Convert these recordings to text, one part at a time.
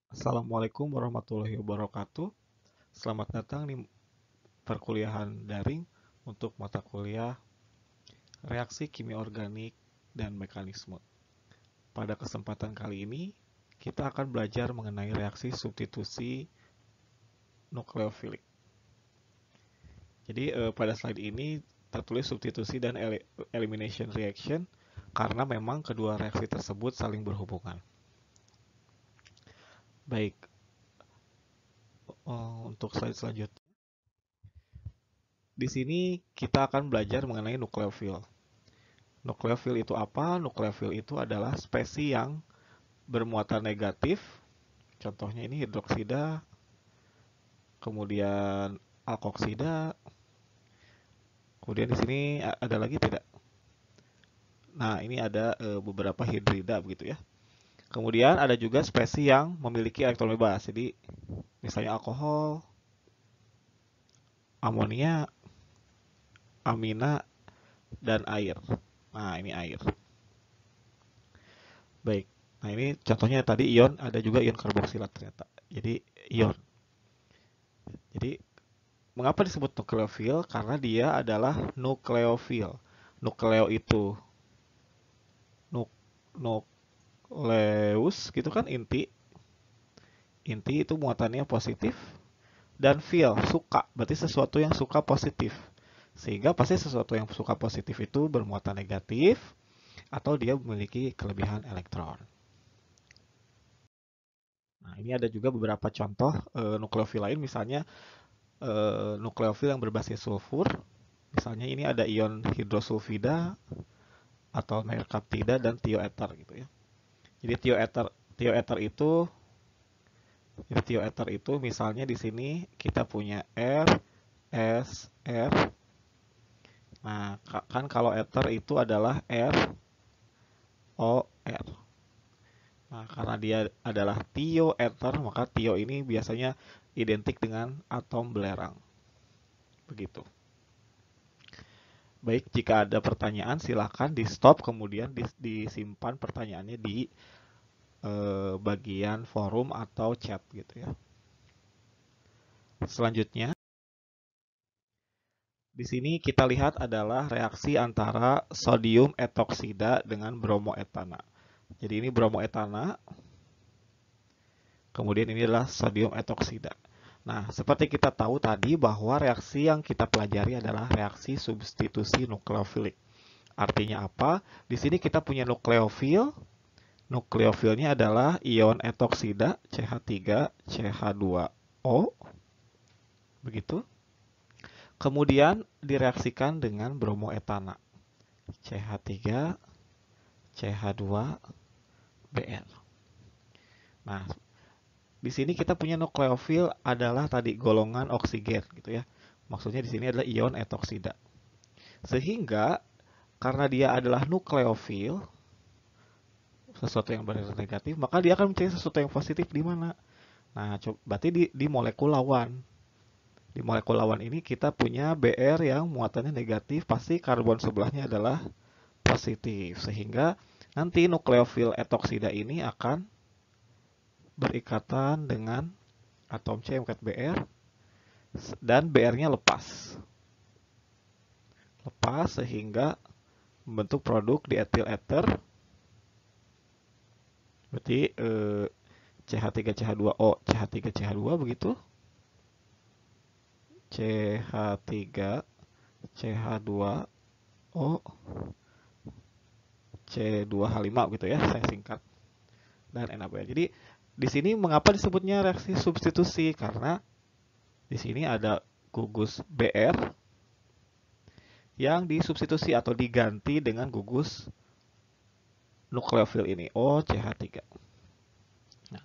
Assalamualaikum warahmatullahi wabarakatuh. Selamat datang di perkuliahan daring untuk mata kuliah reaksi kimia organik dan mekanisme. Pada kesempatan kali ini, kita akan belajar mengenai reaksi substitusi nukleofilik. Jadi pada slide ini tertulis substitusi dan elimination reaction karena memang kedua reaksi tersebut saling berhubungan. Baik, untuk slide selanjutnya. Di sini kita akan belajar mengenai nukleofil. Nukleofil itu apa? Nukleofil itu adalah spesies yang bermuatan negatif. Contohnya ini hidroksida, kemudian alkoksida, kemudian di sini ada lagi tidak? Nah, ini ada beberapa hidrida begitu ya. Kemudian ada juga spesies yang memiliki elektron bebas. Jadi misalnya alkohol, amonia, amina, dan air. Nah, ini air. Baik. Nah, ini contohnya tadi ion, ada juga ion karboksilat ternyata. Jadi ion. Jadi mengapa disebut nukleofil? Karena dia adalah nukleofil. Nukleo itu nuk nukleus gitu kan inti. Inti itu muatannya positif dan feel suka, berarti sesuatu yang suka positif. Sehingga pasti sesuatu yang suka positif itu bermuatan negatif atau dia memiliki kelebihan elektron. Nah, ini ada juga beberapa contoh nukleofil lain, misalnya nukleofil yang berbasis sulfur. Misalnya ini ada ion hidrosulfida atau merkaptida dan tioether gitu ya. Jadi tioether itu misalnya di sini kita punya R, S, R. Nah, kan kalau ether itu adalah R, O, R. Nah, karena dia adalah tioether, maka tio ini biasanya identik dengan atom belerang. Begitu. Baik, jika ada pertanyaan silahkan di stop, kemudian disimpan pertanyaannya di bagian forum atau chat gitu ya. Selanjutnya, di sini kita lihat adalah reaksi antara sodium etoksida dengan bromoetana. Jadi ini bromoetana, kemudian ini adalah sodium etoksida. Nah, seperti kita tahu tadi bahwa reaksi yang kita pelajari adalah reaksi substitusi nukleofilik. Artinya apa? Di sini kita punya nukleofil. Nukleofilnya adalah ion etoksida CH3, CH2O. Begitu. Kemudian direaksikan dengan bromoetana. CH3, CH2, Br. Nah, di sini kita punya nukleofil adalah tadi golongan oksigen gitu ya. Maksudnya di sini adalah ion etoksida. Sehingga karena dia adalah nukleofil, sesuatu yang berenergi negatif, maka dia akan mencari sesuatu yang positif di mana? Nah, berarti di molekul lawan. Di molekul lawan ini kita punya Br yang muatannya negatif, pasti karbon sebelahnya adalah positif. Sehingga nanti nukleofil etoksida ini akan berikatan dengan atom C yang Br dan Br-nya lepas. Lepas sehingga membentuk produk dietil ether. Berarti CH3CH2O, CH3CH2 begitu. CH3CH2O C2H5 gitu ya, saya singkat. Dan NaBr. Jadi di sini mengapa disebutnya reaksi substitusi? Karena di sini ada gugus Br yang disubstitusi atau diganti dengan gugus nukleofil ini, OCH3. Nah,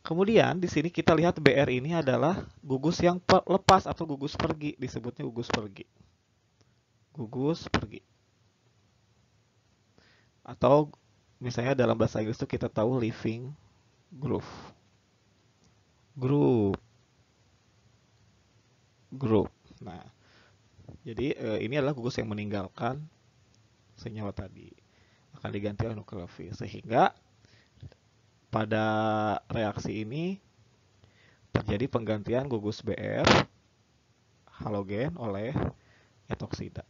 kemudian di sini kita lihat Br ini adalah gugus yang lepas atau gugus pergi, disebutnya gugus pergi. Gugus pergi. Atau misalnya dalam bahasa Inggris itu kita tahu leaving group. Group. Group. Nah, jadi ini adalah gugus yang meninggalkan senyawa tadi. Akan diganti oleh nukleofil. Sehingga pada reaksi ini terjadi penggantian gugus Br halogen oleh etoksida.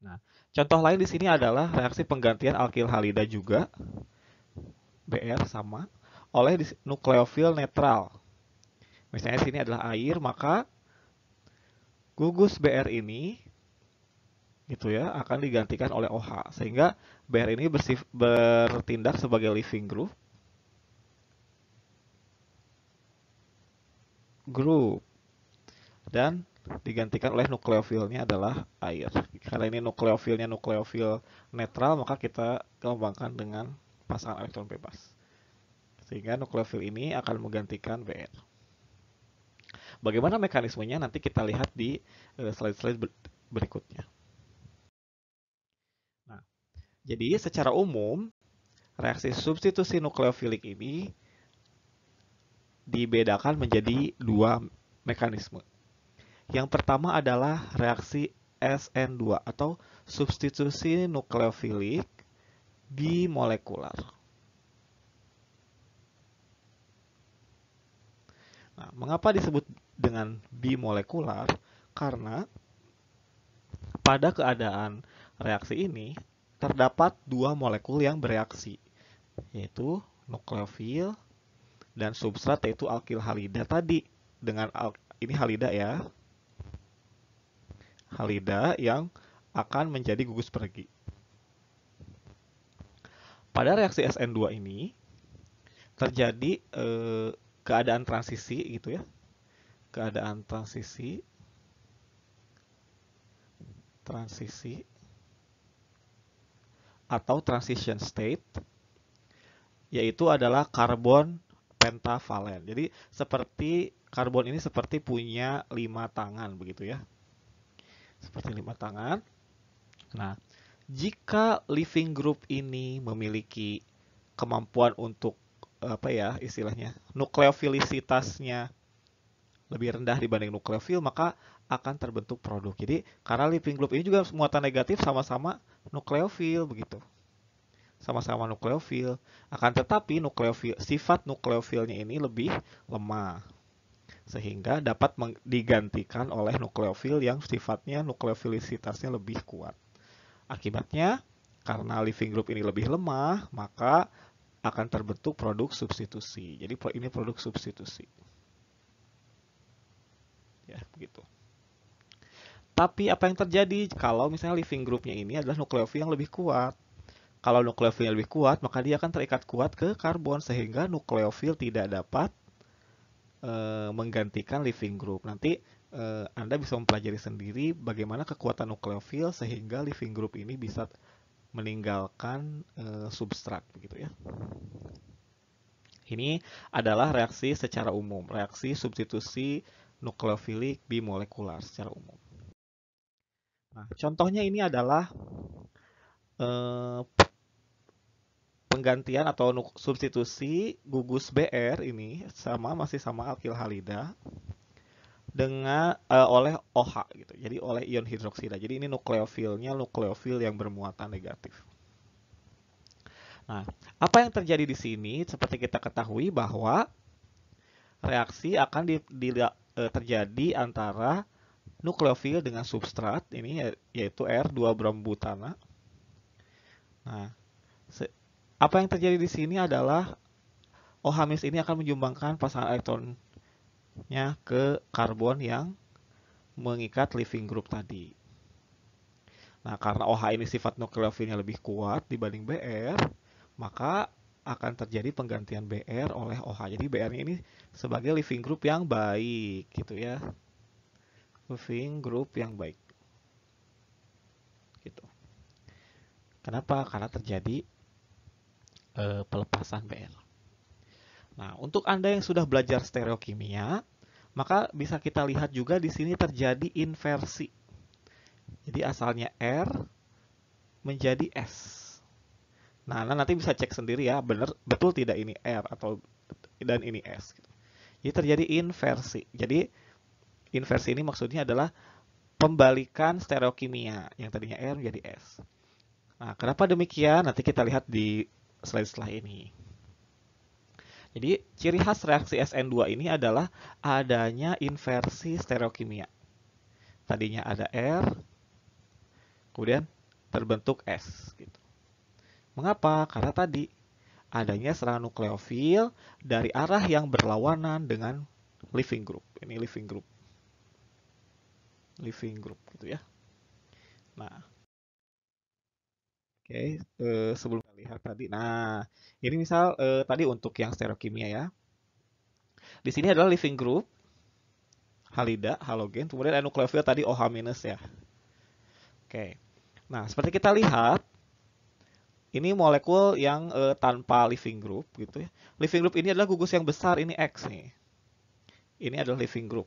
Nah, contoh lain di sini adalah reaksi penggantian alkil halida juga Br sama oleh nukleofil netral. Misalnya sini adalah air, maka gugus Br ini gitu ya akan digantikan oleh OH sehingga Br ini bertindak sebagai leaving group dan digantikan oleh nukleofilnya adalah air. Karena ini nukleofilnya nukleofil netral, maka kita kembangkan dengan pasangan elektron bebas. Sehingga nukleofil ini akan menggantikan Br. Bagaimana mekanismenya nanti kita lihat di slide-slide berikutnya. Nah, jadi secara umum reaksi substitusi nukleofilik ini dibedakan menjadi dua mekanisme. Yang pertama adalah reaksi SN2 atau substitusi nukleofilik bimolekular. Nah, mengapa disebut dengan bimolekular? Karena pada keadaan reaksi ini terdapat dua molekul yang bereaksi, yaitu nukleofil dan substrat yaitu alkil halida tadi. Dengan ini halida ya. Halida yang akan menjadi gugus pergi. Pada reaksi SN2 ini terjadi keadaan transisi gitu ya. Keadaan transisi atau transition state yaitu adalah karbon pentavalen. Jadi seperti karbon ini seperti punya 5 tangan begitu ya. Seperti 5 tangan. Nah, jika leaving group ini memiliki kemampuan untuk apa ya istilahnya nukleofilisitasnya lebih rendah dibanding nukleofil, maka akan terbentuk produk. Jadi karena leaving group ini juga muatan negatif sama-sama nukleofil begitu. Sama-sama nukleofil. Akan tetapi sifat nukleofilnya ini lebih lemah. Sehingga dapat digantikan oleh nukleofil yang sifatnya nukleofilisitasnya lebih kuat. Akibatnya, karena leaving group ini lebih lemah, maka akan terbentuk produk substitusi. Jadi ini produk substitusi. Ya, begitu. Tapi apa yang terjadi kalau misalnya leaving groupnya ini adalah nukleofil yang lebih kuat? Kalau nukleofilnya lebih kuat, maka dia akan terikat kuat ke karbon sehingga nukleofil tidak dapat menggantikan leaving group. Nanti Anda bisa mempelajari sendiri bagaimana kekuatan nukleofil sehingga leaving group ini bisa meninggalkan substrat begitu ya. Ini adalah reaksi secara umum, reaksi substitusi nukleofilik bimolekular secara umum. Nah, contohnya ini adalah penggantian atau substitusi gugus Br ini masih sama alkil halida dengan oleh OH gitu. Jadi oleh ion hidroksida. Jadi ini nukleofilnya nukleofil yang bermuatan negatif. Nah, apa yang terjadi di sini seperti kita ketahui bahwa reaksi akan terjadi antara nukleofil dengan substrat ini yaitu R2-brombutana. Nah, apa yang terjadi di sini adalah OH- ini akan menyumbangkan pasangan elektronnya ke karbon yang mengikat leaving group tadi. Nah, karena OH ini sifat nukleofilnya lebih kuat dibanding Br, maka akan terjadi penggantian Br oleh OH. Jadi Br ini sebagai leaving group yang baik gitu ya. Leaving group yang baik. Gitu. Kenapa? Karena terjadi pelepasan Br. Nah, untuk Anda yang sudah belajar stereokimia, maka bisa kita lihat juga di sini terjadi inversi. Jadi asalnya R menjadi S. Nah, Anda nanti bisa cek sendiri ya, betul tidak ini R atau dan ini S. Jadi terjadi inversi. Jadi inversi ini maksudnya adalah pembalikan stereokimia yang tadinya R menjadi S. Nah, kenapa demikian? Nanti kita lihat di slide setelah ini. Jadi, ciri khas reaksi SN2 ini adalah adanya inversi stereokimia. Tadinya ada R, kemudian terbentuk S. Gitu. Mengapa? Karena tadi adanya serangan nukleofil dari arah yang berlawanan dengan leaving group. Ini leaving group. Leaving group gitu ya. Nah, oke, sebelum kita lihat tadi. Nah, ini misal tadi untuk yang stereokimia ya. Di sini adalah leaving group, halida, halogen, kemudian ada nukleofil tadi OH- ya. Oke. Nah, seperti kita lihat, ini molekul yang tanpa leaving group gitu ya. Leaving group ini adalah gugus yang besar, ini X nih. Ini adalah leaving group.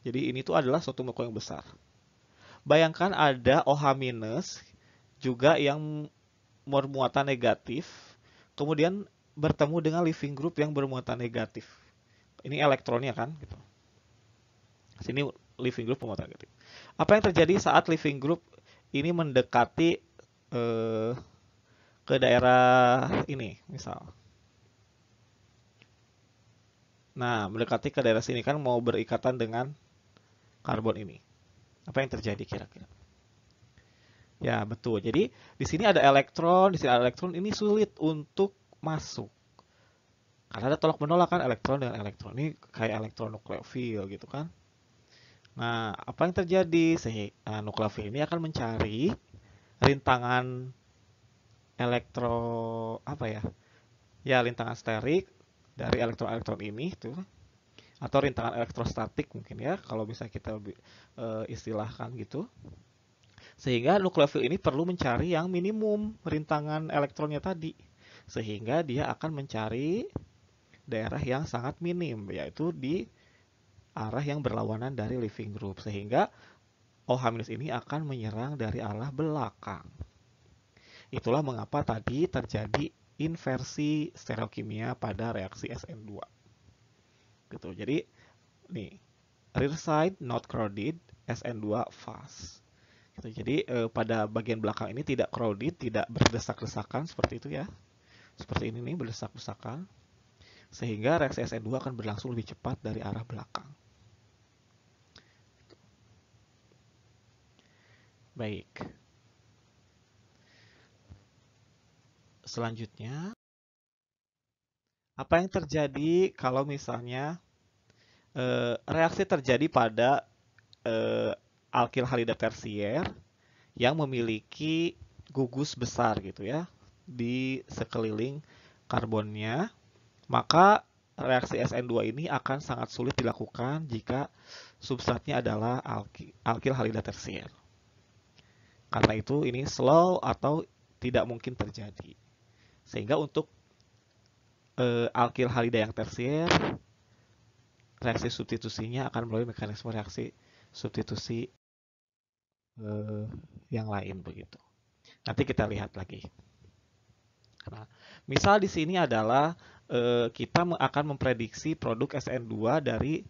Jadi ini tuh adalah suatu molekul yang besar. Bayangkan ada OH- juga yang bermuatan negatif, kemudian bertemu dengan leaving group yang bermuatan negatif. Ini elektronnya kan gitu. Sini leaving group bermuatan negatif. Apa yang terjadi saat leaving group ini mendekati ke daerah ini, misal. Nah, mendekati ke daerah sini kan mau berikatan dengan karbon ini. Apa yang terjadi kira-kira? Ya, betul. Jadi, di sini ada elektron, di sini ada elektron, ini sulit untuk masuk. Karena ada tolak-menolak kan elektron dengan elektron. Ini kayak elektron nukleofil gitu kan. Nah, apa yang terjadi? Nukleofil ini akan mencari rintangan elektro apa ya? Ya, rintangan sterik dari elektron-elektron ini tuh, atau rintangan elektrostatik mungkin ya kalau bisa kita istilahkan gitu. Sehingga nukleofil ini perlu mencari yang minimum rintangan elektronnya tadi. Sehingga dia akan mencari daerah yang sangat minim, yaitu di arah yang berlawanan dari leaving group. Sehingga OH- ini akan menyerang dari arah belakang. Itulah mengapa tadi terjadi inversi stereokimia pada reaksi SN2. Gitu. Jadi, nih, rear side not crowded, SN2 fast. Gitu. Jadi pada bagian belakang ini tidak crowded, tidak berdesak-desakan seperti itu ya. Seperti ini nih berdesak-desakan. Sehingga reaksi SN2 akan berlangsung lebih cepat dari arah belakang. Baik. Selanjutnya, apa yang terjadi kalau misalnya reaksi terjadi pada alkil halida tersier yang memiliki gugus besar gitu ya di sekeliling karbonnya, maka reaksi SN2 ini akan sangat sulit dilakukan jika substratnya adalah alkil halida tersier. Karena itu ini slow atau tidak mungkin terjadi. Sehingga untuk alkil halida yang tersier, reaksi substitusinya akan melalui mekanisme reaksi substitusi yang lain begitu. Nanti kita lihat lagi. Nah, misal di sini adalah kita akan memprediksi produk SN2 dari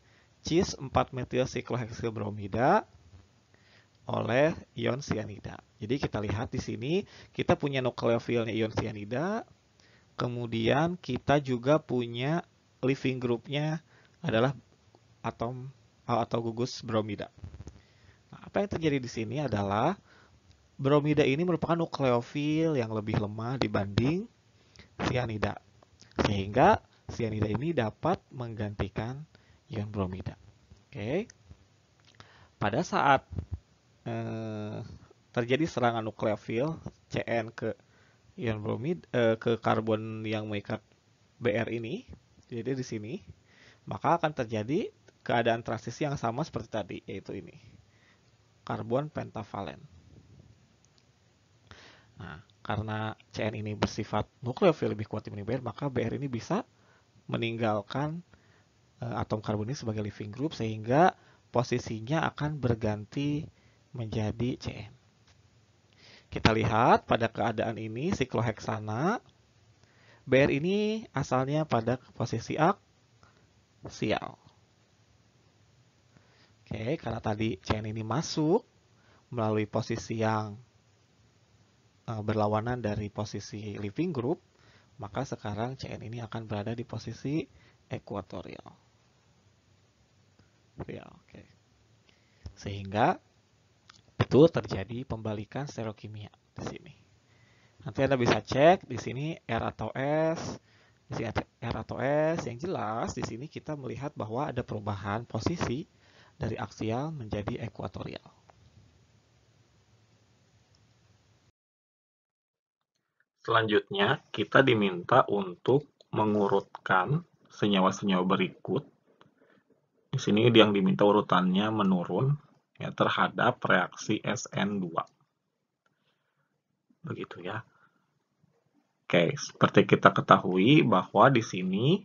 cis 4-metilsikloheksilbromida oleh ion cyanida. Jadi kita lihat di sini kita punya nukleofilnya ion cyanida, kemudian kita juga punya leaving groupnya adalah atom atau gugus bromida. Nah, apa yang terjadi di sini adalah bromida ini merupakan nukleofil yang lebih lemah dibanding cyanida. Sehingga cyanida ini dapat menggantikan ion bromida. Oke. Pada saat terjadi serangan nukleofil Cn ke ion bromida ke karbon yang mengikat Br ini, jadi di sini, maka akan terjadi keadaan transisi yang sama seperti tadi, yaitu ini. Karbon pentavalen. Nah, karena Cn ini bersifat nukleofil lebih kuat dibanding Br, maka Br ini bisa meninggalkan atom karbon ini sebagai leaving group sehingga posisinya akan berganti menjadi Cn. Kita lihat pada keadaan ini sikloheksana Br ini asalnya pada posisi aksial. Oke, karena tadi Cn ini masuk melalui posisi yang berlawanan dari posisi living group, maka sekarang CN ini akan berada di posisi ekuatorial. Ya, oke. Sehingga itu terjadi pembalikan stereokimia di sini. Nanti Anda bisa cek di sini R atau S. Di sini R atau S. Yang jelas di sini kita melihat bahwa ada perubahan posisi dari aksial menjadi ekuatorial. Selanjutnya, kita diminta untuk mengurutkan senyawa-senyawa berikut. Di sini yang diminta urutannya menurun ya, terhadap reaksi SN2. Begitu ya. Oke, seperti kita ketahui bahwa di sini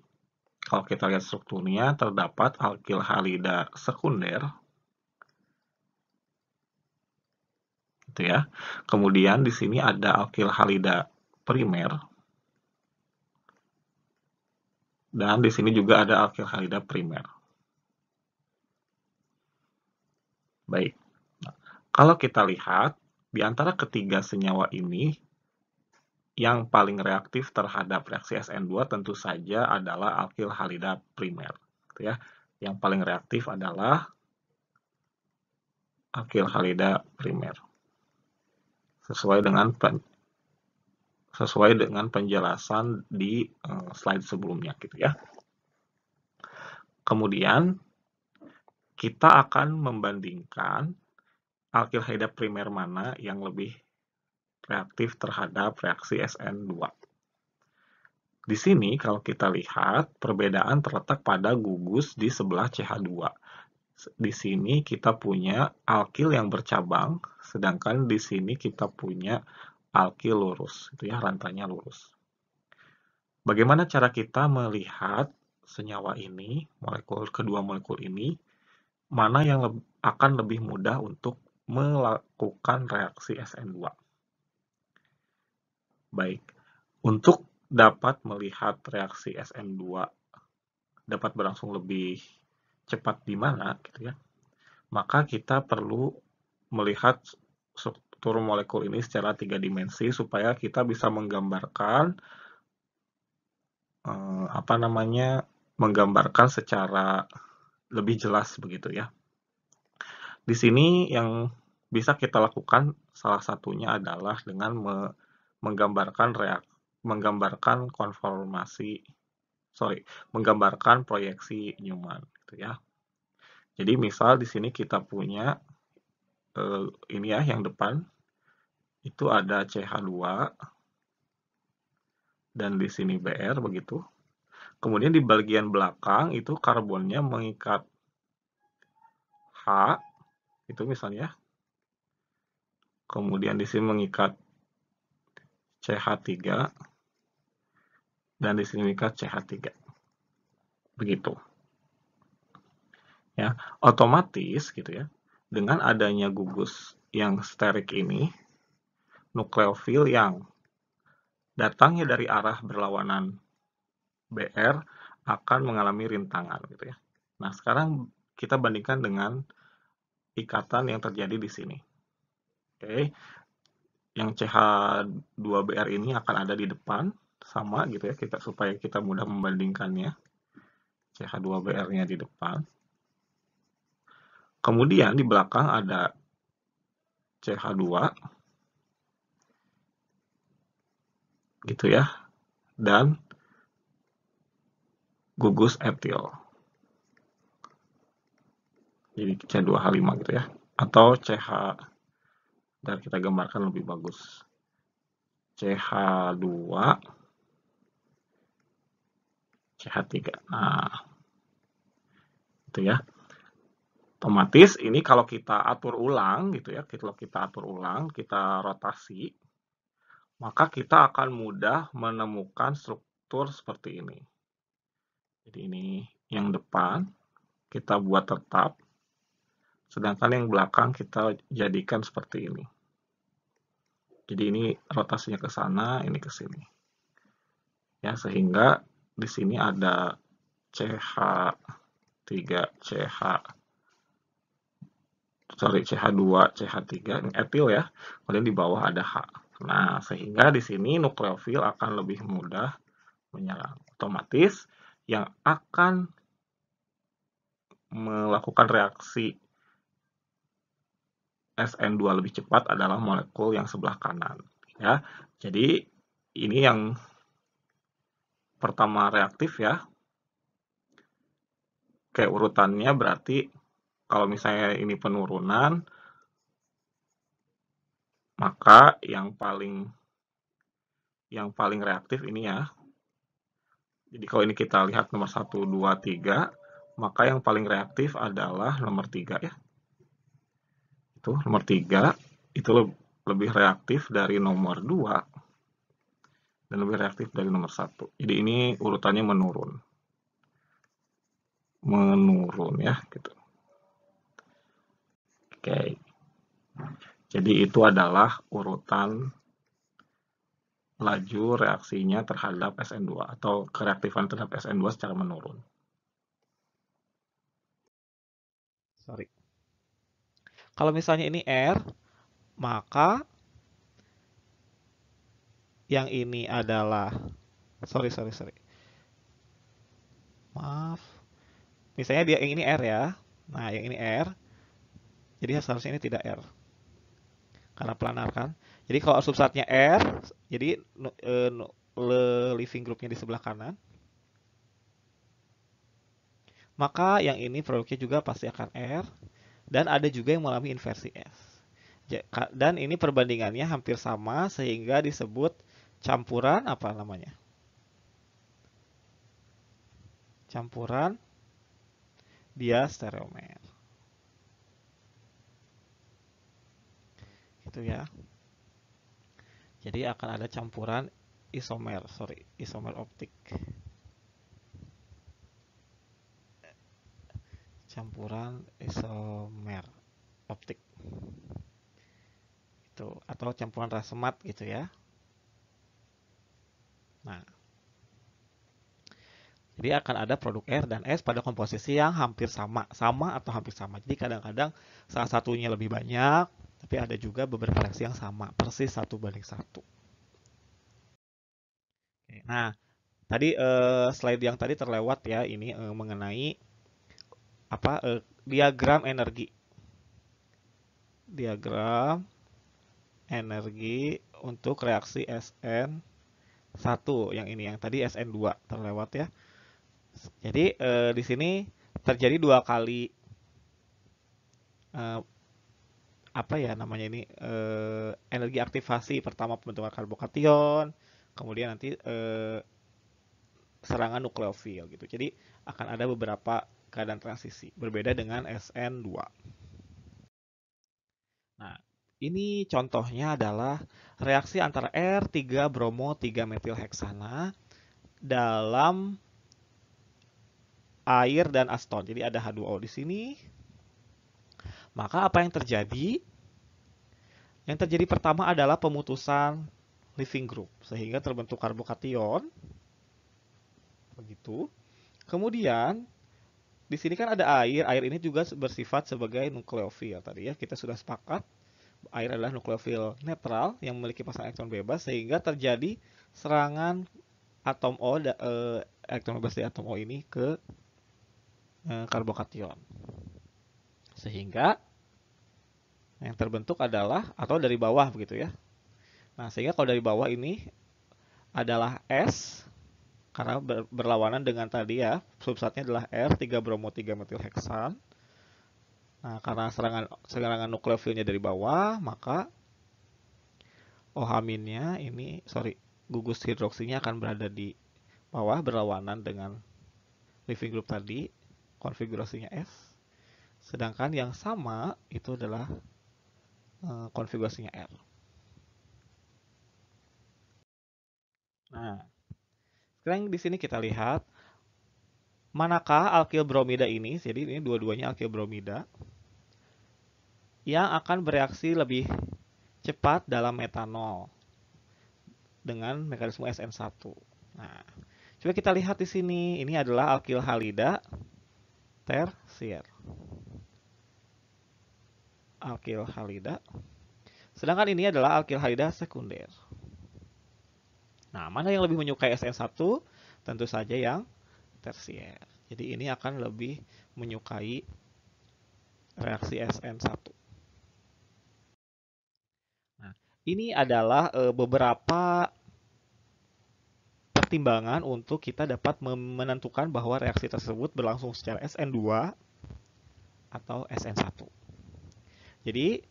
kalau kita lihat strukturnya terdapat alkil halida sekunder. Gitu ya. Kemudian di sini ada alkil halida primer. Dan di sini juga ada alkil halida primer. Baik. Nah, kalau kita lihat di antara ketiga senyawa ini yang paling reaktif terhadap reaksi SN2 tentu saja adalah alkil halida primer. Gitu ya. Yang paling reaktif adalah alkil halida primer. Sesuai dengan penjelasan di slide sebelumnya gitu ya. Kemudian kita akan membandingkan alkil halida primer mana yang lebih reaktif terhadap reaksi SN2. Di sini kalau kita lihat perbedaan terletak pada gugus di sebelah CH2. Di sini kita punya alkil yang bercabang, sedangkan di sini kita punya alkil lurus, itu ya, rantainya lurus. Bagaimana cara kita melihat senyawa ini, kedua molekul ini, mana yang akan lebih mudah untuk melakukan reaksi SN2? Baik, untuk dapat melihat reaksi SN2 dapat berlangsung lebih cepat di mana, gitu ya, maka kita perlu melihat struktur molekul ini secara 3 dimensi supaya kita bisa menggambarkan menggambarkan secara lebih jelas begitu ya. Di menggambarkan yang bisa kita lakukan salah satunya adalah dengan menggambarkan proyeksi Newman gitu ya. Jadi misal di sini kita punya ini ya yang depan itu ada CH2 dan di sini Br begitu. Kemudian di bagian belakang itu karbonnya mengikat H itu misalnya. Kemudian di sini mengikat CH3 dan di sini mengikat CH3. Begitu. Ya, otomatis gitu ya. Dengan adanya gugus yang sterik ini, nukleofil yang datangnya dari arah berlawanan Br akan mengalami rintangan gitu ya. Nah, sekarang kita bandingkan dengan ikatan yang terjadi di sini. Oke. Yang CH2Br ini akan ada di depan sama gitu ya, supaya kita mudah membandingkannya. CH2Br-nya di depan. Kemudian di belakang ada CH2 gitu ya, dan gugus etil. Jadi CH2H5 gitu ya, atau CH, dan kita gambarkan lebih bagus. CH2 CH3. Nah, itu ya. Otomatis ini kalau kita atur ulang gitu ya, kalau kita atur ulang, kita rotasi, maka kita akan mudah menemukan struktur seperti ini. Jadi ini yang depan kita buat tetap, sedangkan yang belakang kita jadikan seperti ini. Jadi ini rotasinya ke sana, ini ke sini. Ya, sehingga di sini ada CH2, CH2, CH3, ini etil ya. Kemudian di bawah ada H. Nah, sehingga di sini nukleofil akan lebih mudah menyerang. Otomatis yang akan melakukan reaksi SN2 lebih cepat adalah molekul yang sebelah kanan. Ya, jadi ini yang pertama reaktif ya. Kayak urutannya berarti kalau misalnya ini penurunan, maka yang paling reaktif ini ya. Jadi kalau ini kita lihat nomor 1, 2, 3, maka yang paling reaktif adalah nomor 3 ya. Itu nomor 3 itu lebih reaktif dari nomor 2 dan lebih reaktif dari nomor 1. Jadi ini urutannya menurun. Menurun ya gitu. Oke. Jadi itu adalah urutan laju reaksinya terhadap SN2 atau kereaktifan terhadap SN2 secara menurun. Sorry. Kalau misalnya ini R, maka yang ini adalah sorry. Maaf. Misalnya dia yang ini R ya. Nah, yang ini R. Jadi seharusnya ini tidak R. Karena planar kan. Jadi kalau substratnya R, jadi living groupnya di sebelah kanan. Maka yang ini produknya juga pasti akan R. Dan ada juga yang mengalami inversi S. Dan ini perbandingannya hampir sama sehingga disebut campuran apa namanya? Campuran diastereomer. Gitu ya. Jadi akan ada campuran isomer optik. Campuran isomer optik. Itu atau campuran racemate gitu ya. Nah, jadi akan ada produk R dan S pada komposisi yang hampir sama atau hampir sama. Jadi kadang-kadang salah satunya lebih banyak, tapi ada juga beberapa reaksi yang sama, persis 1:1. Nah, tadi slide yang tadi terlewat ya, ini mengenai apa diagram energi. Diagram energi untuk reaksi SN1 yang ini, yang tadi SN2 terlewat ya. Jadi di sini terjadi 2 kali apa ya namanya ini energi aktivasi. Pertama pembentukan karbokation, kemudian nanti serangan nukleofil gitu. Jadi akan ada beberapa keadaan transisi berbeda dengan SN2. Nah, ini contohnya adalah reaksi antara R3 bromo 3 metilheksana dalam air dan aseton. Jadi ada H2O di sini. Maka apa yang terjadi? Yang terjadi pertama adalah pemutusan leaving group sehingga terbentuk karbokation. Begitu. Kemudian di sini kan ada air. Air ini juga bersifat sebagai nukleofil tadi ya. Kita sudah sepakat air adalah nukleofil netral yang memiliki pasangan elektron bebas sehingga terjadi serangan atom O elektron bebas dari atom O ini ke karbokation. Sehingga yang terbentuk adalah atau dari bawah begitu ya. Nah, sehingga kalau dari bawah ini adalah S karena berlawanan dengan tadi ya, substratnya adalah R3 bromo 3 metilheksan. Nah, karena serangan nukleofilnya dari bawah, maka OH-nya ini gugus hidroksinya akan berada di bawah berlawanan dengan leaving group tadi, konfigurasinya S. Sedangkan yang sama itu adalah konfigurasinya R. Nah, sekarang di sini kita lihat manakah alkil bromida ini, jadi ini dua-duanya alkil bromida, yang akan bereaksi lebih cepat dalam metanol dengan mekanisme SN1. Nah, coba kita lihat di sini, ini adalah alkil halida tersier. Alkil halida Sedangkan ini adalah alkil halida sekunder. Nah, mana yang lebih menyukai SN1? Tentu saja yang tersier. Jadi ini akan lebih menyukai reaksi SN1. Nah, ini adalah beberapa pertimbangan untuk kita dapat menentukan bahwa reaksi tersebut berlangsung secara SN2 atau SN1. Jadi,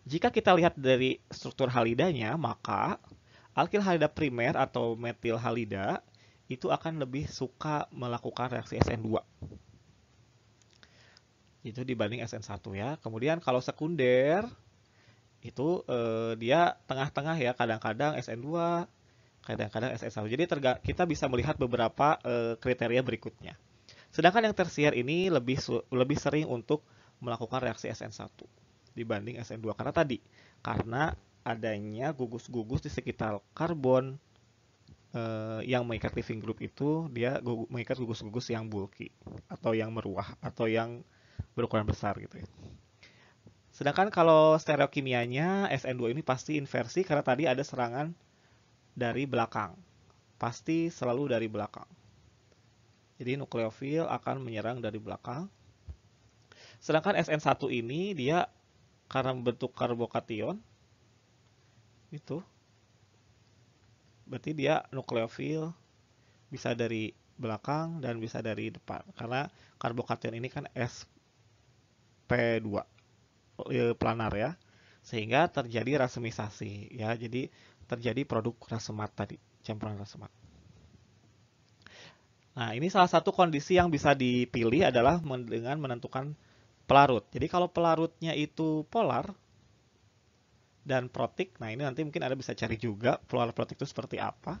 jika kita lihat dari struktur halidanya, maka alkil halida primer atau metil halida itu akan lebih suka melakukan reaksi SN2 itu dibanding SN1 ya. Kemudian kalau sekunder itu dia tengah-tengah ya, kadang-kadang SN2, kadang-kadang SN1. Jadi kita bisa melihat beberapa kriteria berikutnya. Sedangkan yang tersier ini lebih sering untuk melakukan reaksi SN1 dibanding SN2 karena adanya gugus-gugus di sekitar karbon yang mengikat leaving group itu dia mengikat gugus-gugus yang bulky atau yang meruah atau yang berukuran besar gitu ya. Sedangkan kalau stereokimianya SN2 ini pasti inversi karena tadi ada serangan dari belakang. Pasti selalu dari belakang. Jadi nukleofil akan menyerang dari belakang. Sedangkan SN1 ini dia karena membentuk karbokation itu berarti dia nukleofil bisa dari belakang dan bisa dari depan karena karbokation ini kan sp2 planar ya, sehingga terjadi rasemisasi ya, jadi terjadi produk rasemat tadi, campuran rasemat. Nah, ini salah satu kondisi yang bisa dipilih adalah dengan menentukan pelarut. Jadi kalau pelarutnya itu polar dan protik, nah ini nanti mungkin Anda bisa cari juga polar protik itu seperti apa.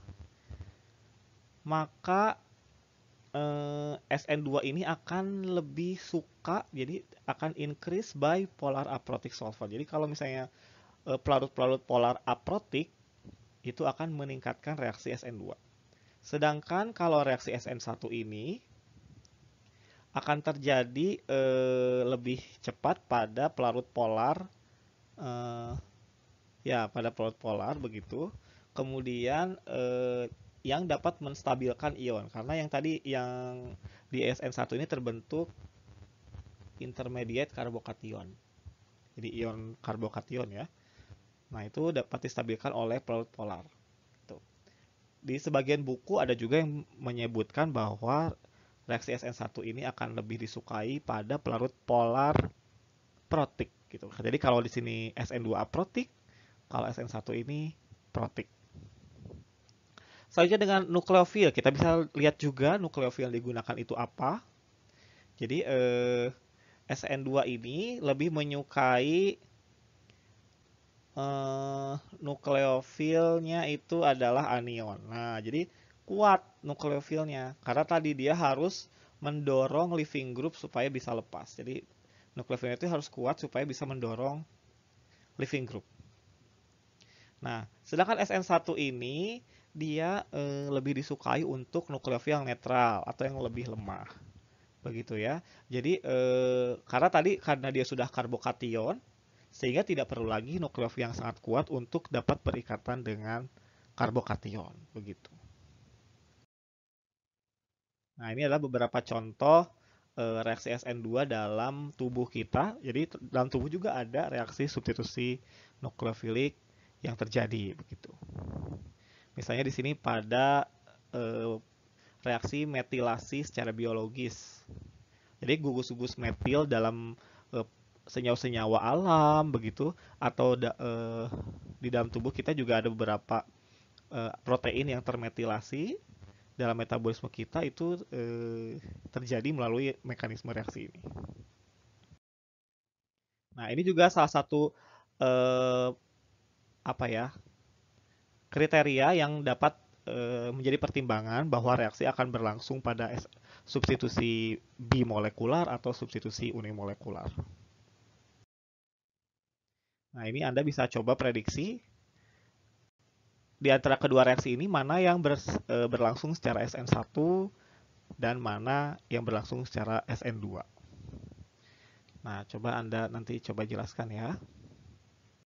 Maka SN2 ini akan lebih suka, jadi akan increase by polar aprotic solvent. Jadi kalau misalnya pelarut-pelarut polar aprotic itu akan meningkatkan reaksi SN2. Sedangkan kalau reaksi SN1 ini akan terjadi lebih cepat pada pelarut polar, ya pada pelarut polar begitu. Kemudian yang dapat menstabilkan ion karena yang tadi yang di SN1 ini terbentuk intermediate karbokation. Jadi ion karbokation ya. Nah, itu dapat distabilkan oleh pelarut polar. Tuh. Di sebagian buku ada juga yang menyebutkan bahwa reaksi SN1 ini akan lebih disukai pada pelarut polar protik gitu. Jadi kalau di sini SN2 aprotik, kalau SN1 ini protik. Selanjutnya dengan nukleofil, kita bisa lihat juga nukleofil yang digunakan itu apa. Jadi SN2 ini lebih menyukai nukleofilnya itu adalah anion. Nah, jadi kuat nukleofilnya karena tadi dia harus mendorong leaving group supaya bisa lepas. Jadi nukleofilnya itu harus kuat supaya bisa mendorong leaving group. Nah, sedangkan SN1 ini dia lebih disukai untuk nukleofil yang netral atau yang lebih lemah. Begitu ya. Jadi karena dia sudah karbokation, sehingga tidak perlu lagi nukleofil yang sangat kuat untuk dapat berikatan dengan karbokation. Begitu. Nah, ini adalah beberapa contoh reaksi SN2 dalam tubuh kita. Jadi dalam tubuh juga ada reaksi substitusi nukleofilik yang terjadi begitu. Misalnya di sini pada reaksi metilasi secara biologis. Jadi gugus-gugus metil dalam senyawa-senyawa alam begitu atau di dalam tubuh kita juga ada beberapa protein yang termetilasi dalam metabolisme kita itu terjadi melalui mekanisme reaksi ini. Nah, ini juga salah satu kriteria yang dapat menjadi pertimbangan bahwa reaksi akan berlangsung pada substitusi bimolekular atau substitusi unimolekular. Nah, ini Anda bisa coba prediksi di antara kedua reaksi ini mana yang berlangsung secara SN1 dan mana yang berlangsung secara SN2. Nah, coba Anda nanti coba jelaskan ya.